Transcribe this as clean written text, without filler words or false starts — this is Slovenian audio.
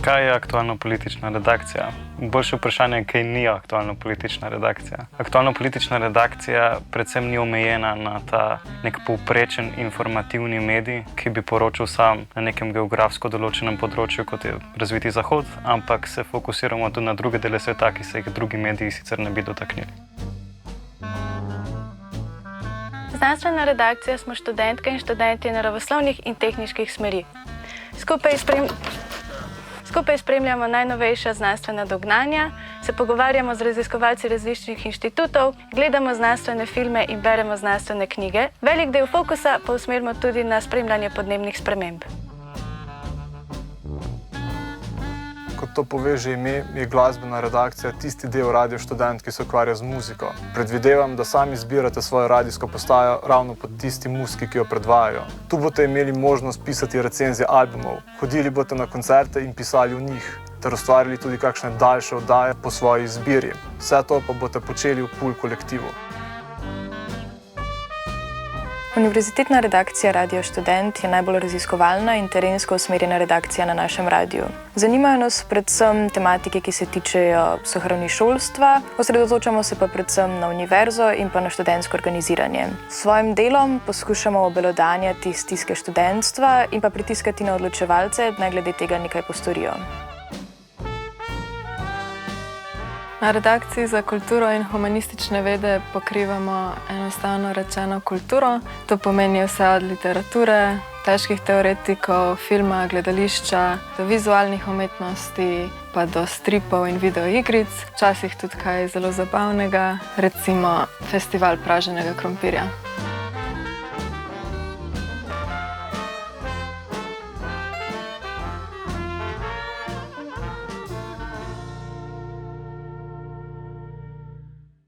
Kaj je aktualno-politična redakcija? Boljše vprašanje je, kaj ni aktualno-politična redakcija. Aktualno-politična redakcija predvsem ni omejena na ta nek povprečen informativni medij, ki bi poročal sam na nekem geografsko določenem področju, kot je razviti Zahod, ampak se fokusiramo tudi na druge dele sveta, ki se jih drugi mediji sicer ne bi dotaknili. Znanstvena redakcija smo študentke in študenti naravoslovnih in tehniških smeri. Skupaj spremljamo najnovejša znanstvena dognanja, se pogovarjamo z raziskovalci različnih inštitutov, gledamo znanstvene filme in beremo znanstvene knjige. Velik del fokusa pa usmerimo tudi na spremljanje podnebnih sprememb. Kot to pove že ime, je glasbena redakcija tisti del Radio Študent, ki se ukvarja z muziko. Predvidevam, da sami izbirate svojo radijsko postajo ravno pod tisti muziki, ki jo predvajajo. Tu boste imeli možnost pisati recenzije albumov, hodili boste na koncerte in pisali v njih, ter ustvarili tudi kakšne daljše oddaje po svoji izbiri. Vse to pa boste počeli v Pul kolektivu. Univerzitetna redakcija Radio Študent je najbolj raziskovalna in terensko usmerjena redakcija na našem radiju. Zanimajo nas predvsem tematike, ki se tičejo sohrani šolstva, osredotočamo se pa predvsem na univerzo in pa na študentsko organiziranje. S svojim delom poskušamo obelodanjati stiske študentstva in pa pritiskati na odločevalce, naj glede tega nekaj postorijo. Na redakciji za kulturo in humanistične vede pokrivamo enostavno rečeno kulturo. To pomeni vse od literature, težkih teoretikov, filma, gledališča, do vizualnih umetnosti, pa do stripov in videoigric. Včasih tudi kaj zelo zabavnega, recimo festival praženega krompirja.